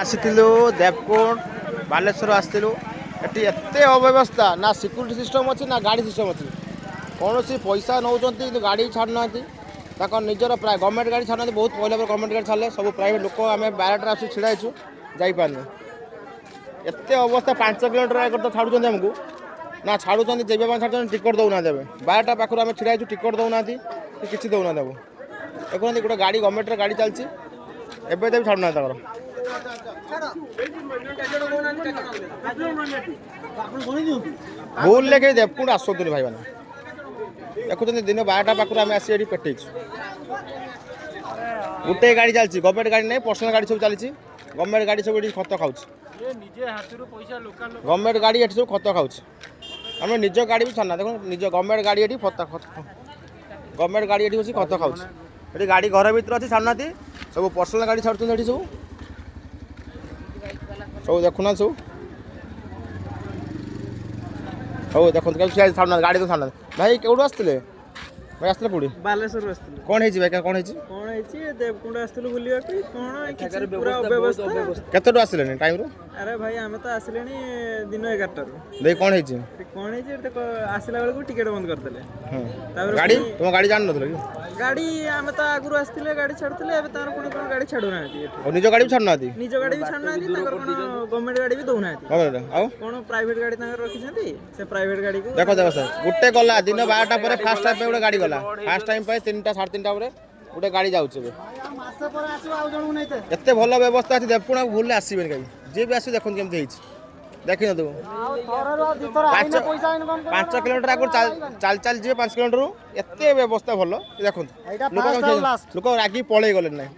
ଆସିଥିଲୁ ଦେବକୁଣ୍ଡ ବାଲେଶ୍ୱର ଆସିଥିଲୁ ଏଠି ଏତେ ଅବ୍ୟବସ୍ଥା ନା ସିକ୍ୟୁରିଟି ସିଷ୍ଟମ୍ ଅଛି ନା ଗାଡ଼ି ସିଷ୍ଟମ୍ ଅଛି କୌଣସି ପଇସା ନେଉଛନ୍ତି କିନ୍ତୁ ଗାଡ଼ି ଛାଡ଼ୁନାହାନ୍ତି ତାଙ୍କ ନିଜର ପ୍ରାୟ ଗଭର୍ଣ୍ଣମେଣ୍ଟ ଗାଡ଼ି ଛାଡ଼ୁନାହାନ୍ତି ବହୁତ ପଇଲା ପରେ ଗଭର୍ଣ୍ଣମେଣ୍ଟ ଗାଡ଼ି ଛାଡ଼ିଲେ ସବୁ ପ୍ରାଇଭେଟ୍ ଲୋକ ଆମେ ବାରଟାରେ ଆସି ଛିଡ଼ା ହେଇଛୁ ଯାଇପାରୁନୁ ଏତେ ଅବସ୍ଥା 5 କିଲୋମିଟର ଆଗରେ ତ ଛାଡ଼ୁଛନ୍ତି ଆମକୁ ନା ଛାଡ଼ୁଛନ୍ତି ଯିବା ପାଇଁ ଛାଡ଼ୁଛନ୍ତି ଟିକଟ ଦେଉନାହାନ୍ତି ଏବେ 12ଟା ପାଖରୁ ଆମେ ଛିଡ଼ା ହେଇଛୁ ଟିକଟ ଦେଉନାହାନ୍ତି କି କିଛି ଦେଉନାହାନ୍ତି ଆମକୁ ଦେଖୁନାହାନ୍ତି ଗୋଟେ ଗାଡ଼ି ଗଭର୍ଣ୍ଣମେଣ୍ଟର ଗାଡ଼ି ଚାଲିଛି ଏବେ ବି ଛାଡ଼ୁନାହାନ୍ତି ତାଙ୍କର ଭୁଲ ଲେଖେ ଦେବକୁଣ୍ଡ ଆସନ୍ତୁନି ଭାଇମାନେ ଦେଖୁଛନ୍ତି ଦିନ 12ଟା ପାଖରୁ ଆମେ ଆସି ଏଠି ପେଟେଇଛୁ ଗୋଟେ ଗାଡ଼ି ଚାଲିଛି ଗଭର୍ଣ୍ଣମେଣ୍ଟ ଗାଡ଼ି ନାହିଁ ପର୍ସନାଲ ଗାଡ଼ି ସବୁ ଚାଲିଛି ଗଭର୍ଣ୍ଣମେଣ୍ଟ ଗାଡ଼ି ସବୁ ଏଠି ଖତ ଖାଉଛି ଗଭର୍ଣ୍ଣମେଣ୍ଟ ଗାଡ଼ି ଏଠି ସବୁ ଖତ ଖାଉଛି ଆମେ ନିଜ ଗାଡ଼ି ବି ଛାଡ଼ୁନା ଦେଖୁନ ନିଜ ଗଭର୍ଣ୍ଣମେଣ୍ଟ ଗାଡ଼ି ଏଠି ଗଭର୍ଣ୍ଣମେଣ୍ଟ ଗାଡ଼ି ଏଠି ବସି ଖତ ଖାଉଛି ଏଠି ଗାଡ଼ି ଘର ଭିତରେ ଅଛି ଛାଡ଼ୁନାହାନ୍ତି ସବୁ ପର୍ସନାଲ ଗାଡ଼ି ଛାଡ଼ୁଛନ୍ତି ଏଠି ସବୁ ସବୁ ଦେଖୁନା ସବୁ ହଉ ଦେଖନ୍ତୁ କେମିତି ଛାଡ଼ୁନାହାନ୍ତି ଗାଡ଼ି ତ ଛାଡ଼ୁନାହାନ୍ତି ଭାଇ କେଉଁଠୁ ଆସିଥିଲେ ଭାଇ ଆସିଥିଲେ କେଉଁଠି ବାଲେଶ୍ୱରରୁ ଆସିଥିଲେ କ'ଣ ହେଇଛି ଭାଇ କ'ଣ ହେଇଛି ଦେବକୁଣ୍ଡ ଆସିଥିଲୁ ବୁଲିବା ପାଇଁ କ'ଣ ପୁରା ଅବ୍ୟବସ୍ଥା କେତେଠୁ ଆସିଲେଣି ଟାଇମ୍ରୁ ଆରେ ଭାଇ ଆମେ ତ ଆସିଲେଣି ଦିନ 11ଟାରୁ ଭାଇ କ'ଣ ହେଇଛି ଆସିଲା ବେଳକୁ ଟିକେଟ ବନ୍ଦ କରିଦେଲେ ତାପରେ ଗାଡ଼ି ତୁମ ଗାଡ଼ି ଜାଣିନଥିଲ କି ଗାଡ଼ି ଆମେ ତ ଆଗରୁ ଆସିଥିଲେ ଗାଡ଼ି ଛାଡୁଥିଲେ ଏବେ ତାର ପୁଣି କ'ଣ ଗାଡ଼ି ଛାଡୁନାହାନ୍ତି ଆଉ ନିଜ ଗାଡ଼ି ବି ଛାଡ଼ୁନାହାନ୍ତି ନିଜ ଗାଡ଼ି ବି ଛାଡୁନାହାନ୍ତି ତାଙ୍କର କ'ଣ ଗଭର୍ଣ୍ଣମେଣ୍ଟ ଗାଡ଼ି ବି ଦଉନାହାନ୍ତି ଆଉ କ'ଣ ପ୍ରାଇଭେଟ ଗାଡ଼ି ତାଙ୍କର ରଖିଛନ୍ତି ସେ ପ୍ରାଇଭେଟ ଗାଡ଼ିକୁ ଦେଖ ସାର୍ ଗୋଟେ ଗଲା ଦିନ 12ଟା ପରେ ଫାର୍ଷ୍ଟ ଟାଇମ୍ ପାଇଁ ଗୋଟେ ଗାଡ଼ି ଗଲା ଫାର୍ଷ୍ଟ ଟାଇମ୍ ପାଇଁ 3ଟା 3:30 ପରେ ଗୋଟେ ଗାଡ଼ି ଯାଉଛି ଏବେ ଏତେ ଭଲ ବ୍ୟବସ୍ଥା ଅଛି ଦେବକୁଣ୍ଡ ଭୁଲରେ ଆସିବେନି କାହିଁକି ଯିଏ ବି ଆସିବେ ଦେଖନ୍ତୁ କେମିତି ହେଇଛି ଦେଖିନଥିବୁ 5 କିଲୋମିଟର ଆଗରୁ ଚାଲି ଯିବେ 5 କିଲୋମିଟରରୁ ଏତେ ବ୍ୟବସ୍ଥା ଭଲ ଦେଖନ୍ତୁ ଲୋକ ରାଗି ପଳେଇ ଗଲେ ନାହିଁ